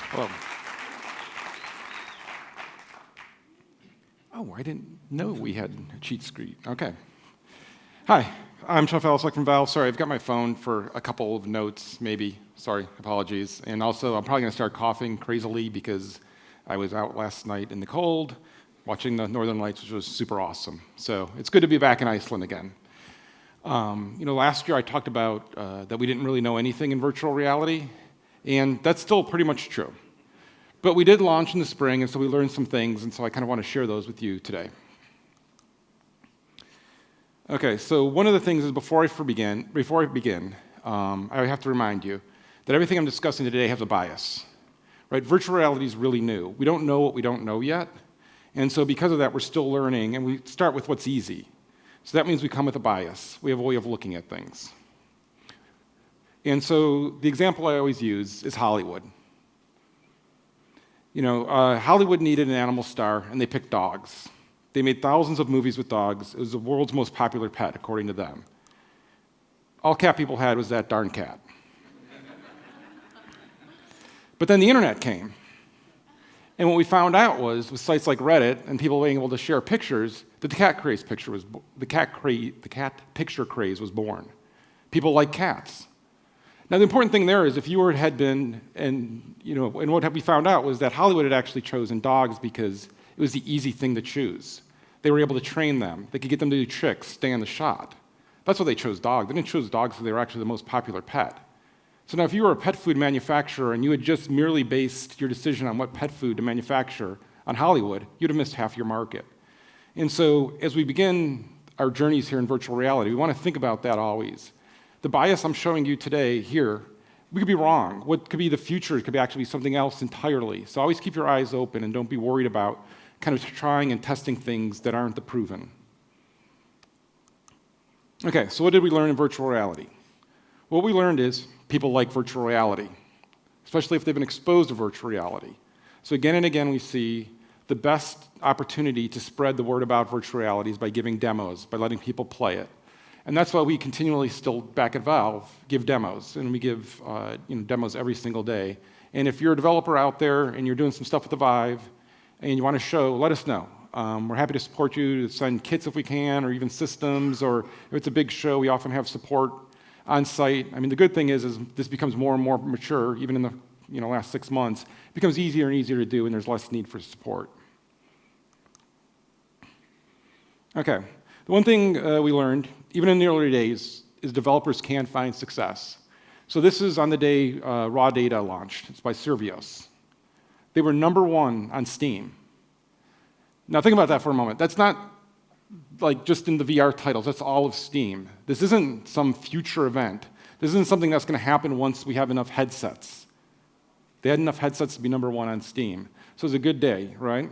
Hello. Oh, I didn't know we had a cheat sheet. Okay. Hi, I'm Chet Faliszek from Valve. Sorry, I've got my phone for a couple of notes, maybe. Sorry, apologies. And also, I'm probably going to start coughing crazily because I was out last night in the cold watching the Northern Lights, which was super awesome. So it's good to be back in Iceland again. Last year I talked about that we didn't really know anything in virtual reality, and that's still pretty much true. But we did launch in the spring, and so we learned some things, and so I kind of want to share those with you today. Okay, so one of the things is before I begin, I have to remind you that everything I'm discussing today has a bias. Right? Virtual reality is really new. We don't know what we don't know yet, and so because of that, we're still learning, and we start with what's easy. So that means we come with a bias. We have a way of looking at things. And so the example I always use is Hollywood. Hollywood needed an animal star, and they picked dogs. They made thousands of movies with dogs. It was the world's most popular pet, according to them. All cat people had was that darn cat. But then the internet came. And what we found out was, with sites like Reddit and people being able to share pictures, that the cat picture craze was born. People like cats. Now, the important thing there is if you had been, and what we found out was that Hollywood had actually chosen dogs because it was the easy thing to choose. They were able to train them. They could get them to do tricks, stay on the shot. That's why they chose dogs. They didn't choose dogs because they were actually the most popular pet. So now if you were a pet food manufacturer and you had just merely based your decision on what pet food to manufacture on Hollywood, you'd have missed half your market. And so as we begin our journeys here in virtual reality, we want to think about that always. The bias I'm showing you today here, we could be wrong. What could be the future could actually be something else entirely. So always keep your eyes open and don't be worried about kind of trying and testing things that aren't the proven. Okay, so what did we learn in virtual reality? What we learned is people like virtual reality, especially if they've been exposed to virtual reality. So again and again we see the best opportunity to spread the word about virtual reality is by giving demos, by letting people play it. And that's why we continually still, back at Valve, give demos. And we give demos every single day. And if you're a developer out there and you're doing some stuff with the Vive and you want to show, let us know. We're happy to support you, to send kits if we can, or even systems, or if it's a big show, we often have support on site. I mean, the good thing is this becomes more and more mature, even in the last 6 months. It becomes easier and easier to do, and there's less need for support. Okay, the one thing we learned, even in the early days, is developers can find success. So this is on the day raw data launched. It's by Survios. They were #1 on Steam. Now think about that for a moment. That's not like just in the VR titles. That's all of Steam. This isn't some future event. This isn't something that's going to happen once we have enough headsets. They had enough headsets to be #1 on Steam. So it's a good day, right?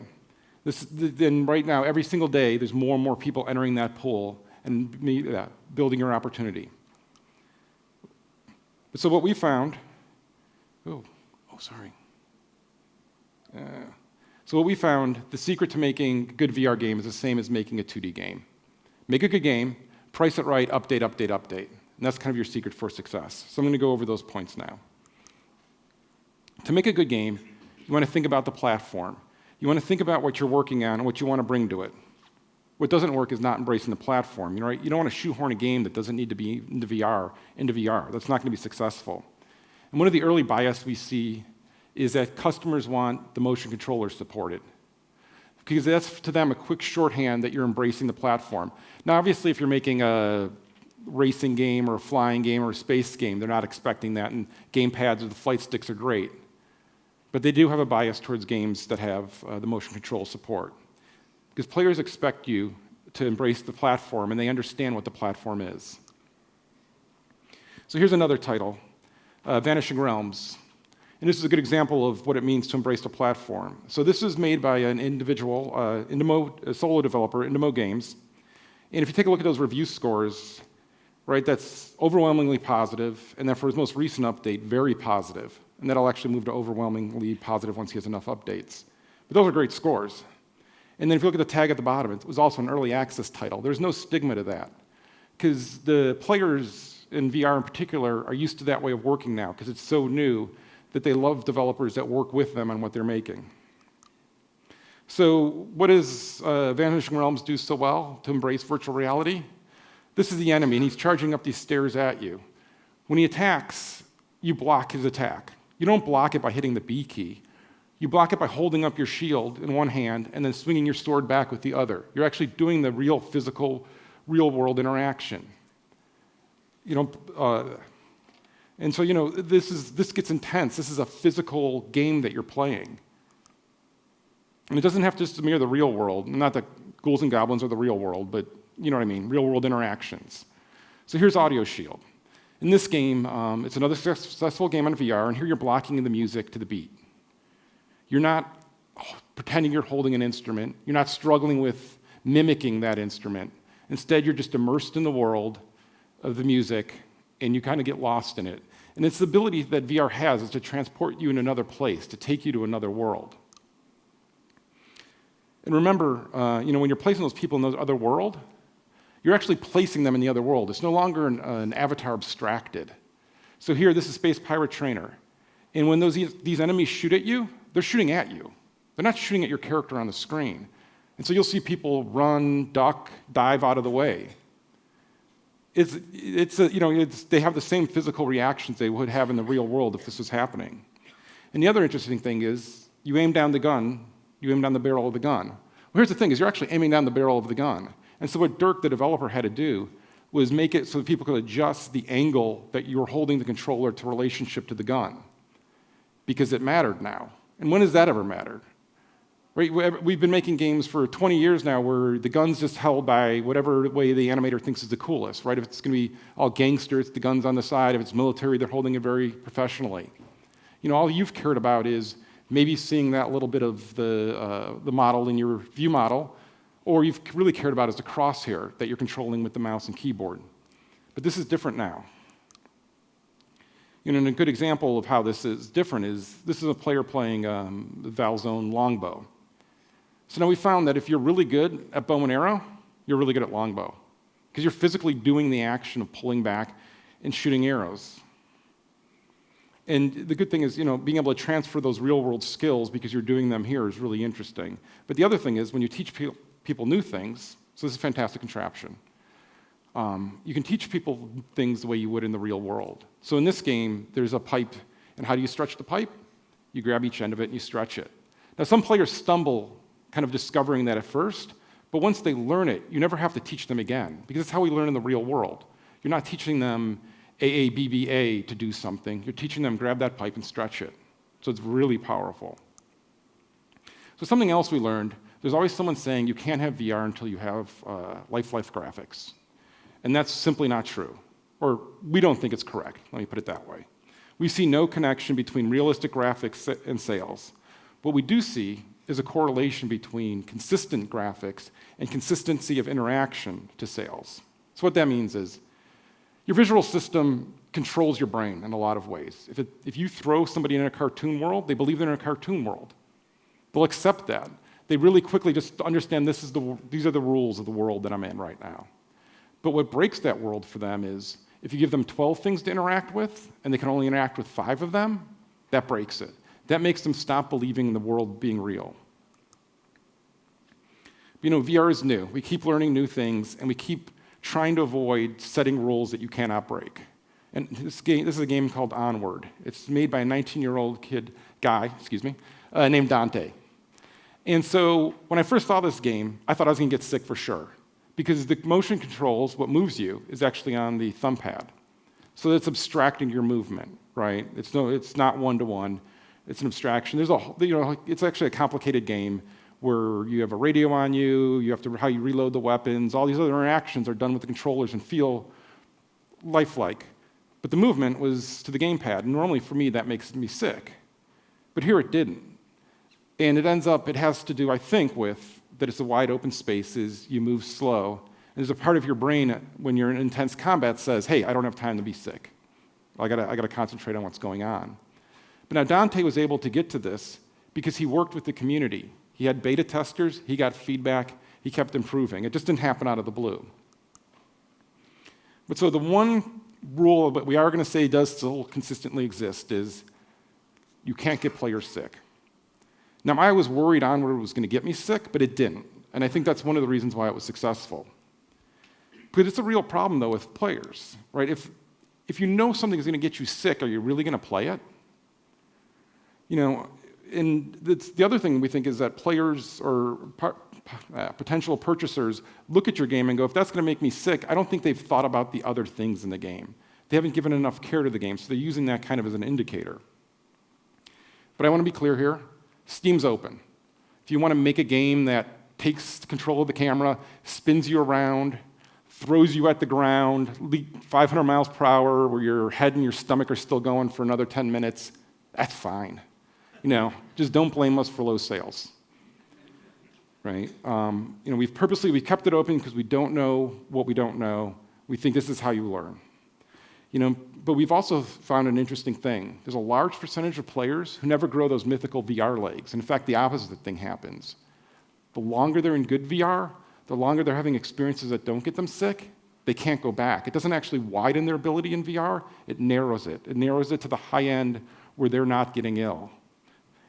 Then right now, every single day, there's more and more people entering that pool and building your opportunity. So what we found, so what we found, the secret to making a good VR game is the same as making a 2D game. Make a good game, price it right, update, update, update. And that's kind of your secret for success. So I'm going to go over those points now. To make a good game, you want to think about the platform. You want to think about what you're working on and what you want to bring to it. What doesn't work is not embracing the platform. You don't want to shoehorn a game that doesn't need to be into VR. That's not going to be successful. And one of the early bias we see is that customers want the motion controller supported, because that's to them a quick shorthand that you're embracing the platform. Now, obviously, if you're making a racing game or a flying game or a space game, they're not expecting that, and game pads or the flight sticks are great. But they do have a bias towards games that have the motion control support, because players expect you to embrace the platform, and they understand what the platform is. So here's another title, Vanishing Realms. And this is a good example of what it means to embrace the platform. So this is made by an individual, a solo developer, Indimo Games. And if you take a look at those review scores, right, that's overwhelmingly positive, and then for his most recent update, very positive. And that'll actually move to overwhelmingly positive once he has enough updates. But those are great scores. And then if you look at the tag at the bottom, it was also an early access title. There's no stigma to that, because the players in VR in particular are used to that way of working now, because it's so new that they love developers that work with them on what they're making. So what does Vanishing Realms do so well to embrace virtual reality? This is the enemy, and he's charging up these stairs at you. When he attacks, you block his attack. You don't block it by hitting the B key. You block it by holding up your shield in one hand and then swinging your sword back with the other. You're actually doing the real physical, real-world interaction. And so this gets intense. This is a physical game that you're playing. And it doesn't have to just mirror the real world. Not that ghouls and goblins are the real world, but you know what I mean, real-world interactions. So here's Audio Shield. In this game, it's another successful game on VR, and here you're blocking the music to the beat. You're not pretending you're holding an instrument. You're not struggling with mimicking that instrument. Instead, you're just immersed in the world of the music, and you kind of get lost in it. And it's the ability that VR has is to transport you in another place, to take you to another world. And remember, when you're placing those people in those other world, you're actually placing them in the other world. It's no longer an avatar abstracted. So here, this is Space Pirate Trainer. And when these enemies shoot at you, they're shooting at you. They're not shooting at your character on the screen. And so you'll see people run, duck, dive out of the way. They have the same physical reactions they would have in the real world if this was happening. And the other interesting thing is, you aim down the gun, you aim down the barrel of the gun. Well, here's the thing, is you're actually aiming down the barrel of the gun. And so what Dirk, the developer, had to do was make it so that people could adjust the angle that you were holding the controller to relationship to the gun, because it mattered now. And when has that ever mattered? Right? We've been making games for 20 years now where the gun's just held by whatever way the animator thinks is the coolest, right? If it's going to be all gangster, it's the gun's on the side. If it's military, they're holding it very professionally. All you've cared about is maybe seeing that little bit of the model in your view model, or you've really cared about is the crosshair that you're controlling with the mouse and keyboard. But this is different now. And a good example of how this is different is, this is a player playing the Valzone longbow. So now we found that if you're really good at bow and arrow, you're really good at longbow, because you're physically doing the action of pulling back and shooting arrows. And the good thing is, being able to transfer those real-world skills because you're doing them here is really interesting. But the other thing is, when you teach people new things, so this is a fantastic contraption, you can teach people things the way you would in the real world. So in this game, there's a pipe, and how do you stretch the pipe? You grab each end of it and you stretch it. Now, some players stumble kind of discovering that at first, but once they learn it, you never have to teach them again, because it's how we learn in the real world. You're not teaching them AABBA to do something. You're teaching them grab that pipe and stretch it. So it's really powerful. So something else we learned, there's always someone saying you can't have VR until you have lifelike graphics. And that's simply not true. Or we don't think it's correct, let me put it that way. We see no connection between realistic graphics and sales. What we do see is a correlation between consistent graphics and consistency of interaction to sales. So what that means is, your visual system controls your brain in a lot of ways. If you throw somebody in a cartoon world, they believe they're in a cartoon world. They'll accept that. They really quickly just understand these are the rules of the world that I'm in right now. But what breaks that world for them is, if you give them 12 things to interact with, and they can only interact with 5 of them, that breaks it. That makes them stop believing in the world being real. VR is new. We keep learning new things, and we keep trying to avoid setting rules that you cannot break. And this is a game called Onward. It's made by a 19-year-old guy named Dante. And so when I first saw this game, I thought I was going to get sick for sure, because the motion controls, what moves you, is actually on the thumb pad. So it's abstracting your movement, right? It's not one-to-one. It's an abstraction. It's actually a complicated game where you have a radio on you, how you reload the weapons, all these other interactions are done with the controllers and feel lifelike. But the movement was to the gamepad, and normally for me that makes me sick. But here it didn't. And it has to do, I think, with that it's a wide open spaces, you move slow, and there's a part of your brain when you're in intense combat says, hey, I don't have time to be sick. I gotta concentrate on what's going on. But now Dante was able to get to this because he worked with the community. He had beta testers, he got feedback, he kept improving. It just didn't happen out of the blue. But so the one rule that we are going to say does still consistently exist is you can't get players sick. Now, I was worried Onward was going to get me sick, but it didn't. And I think that's one of the reasons why it was successful. But it's a real problem, though, with players, right? If you know something is going to get you sick, are you really going to play it? And the other thing we think is that players or potential purchasers look at your game and go, if that's going to make me sick, I don't think they've thought about the other things in the game. They haven't given enough care to the game, so they're using that kind of as an indicator. But I want to be clear here. Steam's open. If you want to make a game that takes control of the camera, spins you around, throws you at the ground, 500 miles per hour, where your head and your stomach are still going for another 10 minutes, that's fine. Just don't blame us for low sales. Right? We've kept it open because we don't know what we don't know. We think this is how you learn. But we've also found an interesting thing. There's a large percentage of players who never grow those mythical VR legs. In fact, the opposite thing happens. The longer they're in good VR, the longer they're having experiences that don't get them sick, they can't go back. It doesn't actually widen their ability in VR, it narrows it. It narrows it to the high end where they're not getting ill.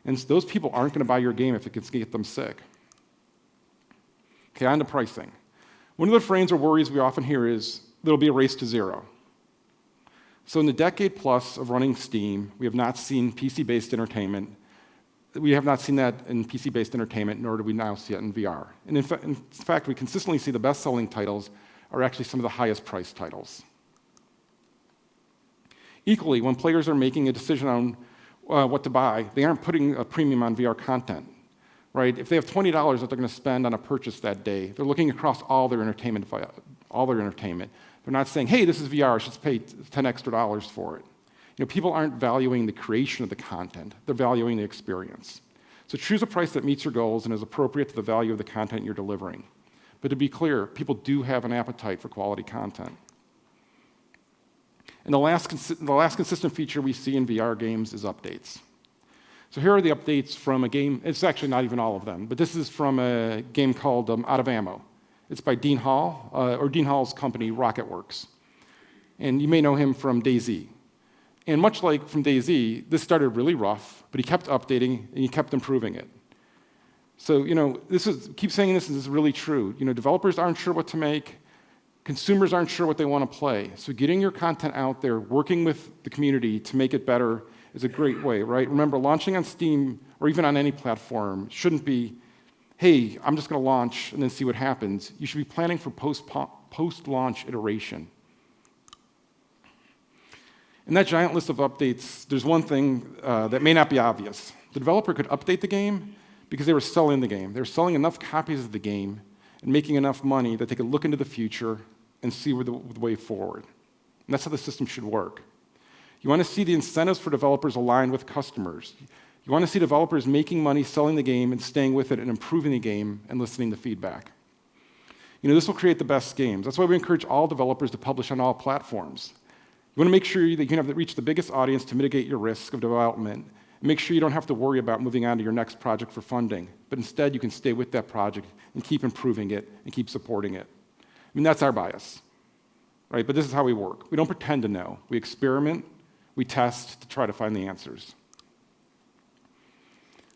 And so those people aren't going to buy your game if it can get them sick. Okay, on to pricing. One of the frames or worries we often hear is there'll be a race to zero. So in the decade plus of running Steam, we have not seen PC-based entertainment. We have not seen that in PC-based entertainment, nor do we now see it in VR. And in fact, we consistently see the best-selling titles are actually some of the highest-priced titles. Equally, when players are making a decision on what to buy, they aren't putting a premium on VR content. Right? If they have $20 that they're going to spend on a purchase that day, they're looking across all their entertainment. They're not saying, hey, this is VR, I should pay $10 extra for it. People aren't valuing the creation of the content, they're valuing the experience. So choose a price that meets your goals and is appropriate to the value of the content you're delivering. But to be clear, people do have an appetite for quality content. And the last consistent feature we see in VR games is updates. So here are the updates from a game. It's actually not even all of them, but this is from a game called Out of Ammo. It's by Dean Hall, or Dean Hall's company, Rocketworks. And you may know him from DayZ. And much like from DayZ, this started really rough, but he kept updating and he kept improving it. So, keep saying this is really true. Developers aren't sure what to make. Consumers aren't sure what they want to play. So getting your content out there, working with the community to make it better is a great way, right? Remember, launching on Steam or even on any platform shouldn't be, hey, I'm just going to launch and then see what happens. You should be planning for post-launch iteration. In that giant list of updates, there's one thing that may not be obvious. The developer could update the game because they were selling the game. They were selling enough copies of the game and making enough money that they could look into the future and see where the way forward. And that's how the system should work. You want to see the incentives for developers aligned with customers. You want to see developers making money, selling the game, and staying with it and improving the game and listening to feedback. This will create the best games. That's why we encourage all developers to publish on all platforms. You want to make sure that you can reach the biggest audience to mitigate your risk of development. And make sure you don't have to worry about moving on to your next project for funding, but instead you can stay with that project and keep improving it and keep supporting it. That's our bias, right? But this is how we work. We don't pretend to know. We experiment, we test to try to find the answers.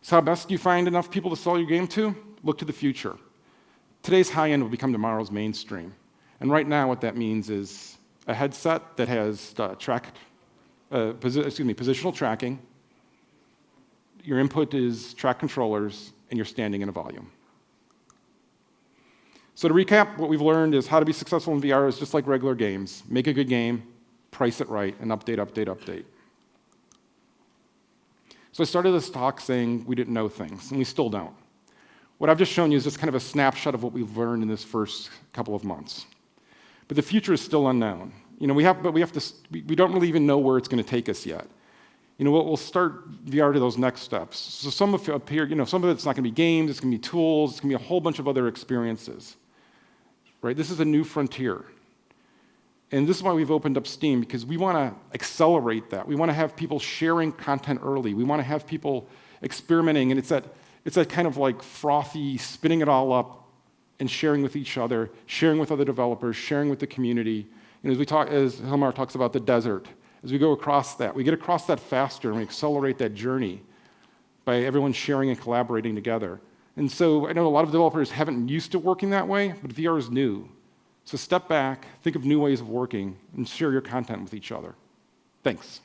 So how best do you find enough people to sell your game to? Look to the future. Today's high end will become tomorrow's mainstream. And right now what that means is a headset that has positional tracking, your input is track controllers, and you're standing in a volume. So to recap, what we've learned is how to be successful in VR is just like regular games. Make a good game, price it right, and update, update, update. So I started this talk saying we didn't know things, and we still don't. What I've just shown you is just kind of a snapshot of what we've learned in this first couple of months. But the future is still unknown. We don't really even know where it's going to take us yet. We'll start VR to those next steps. So some of it's not going to be games, it's going to be tools, it's going to be a whole bunch of other experiences. Right? This is a new frontier. And this is why we've opened up Steam, because we want to accelerate that. We want to have people sharing content early. We want to have people experimenting, and it's that kind of like frothy, spinning it all up and sharing with each other, sharing with other developers, sharing with the community. As Hilmar talks about the desert, as we go across that. We get across that faster, and we accelerate that journey by everyone sharing and collaborating together. And so I know a lot of developers haven't used to working that way, but VR is new. So step back, think of new ways of working, and share your content with each other. Thanks.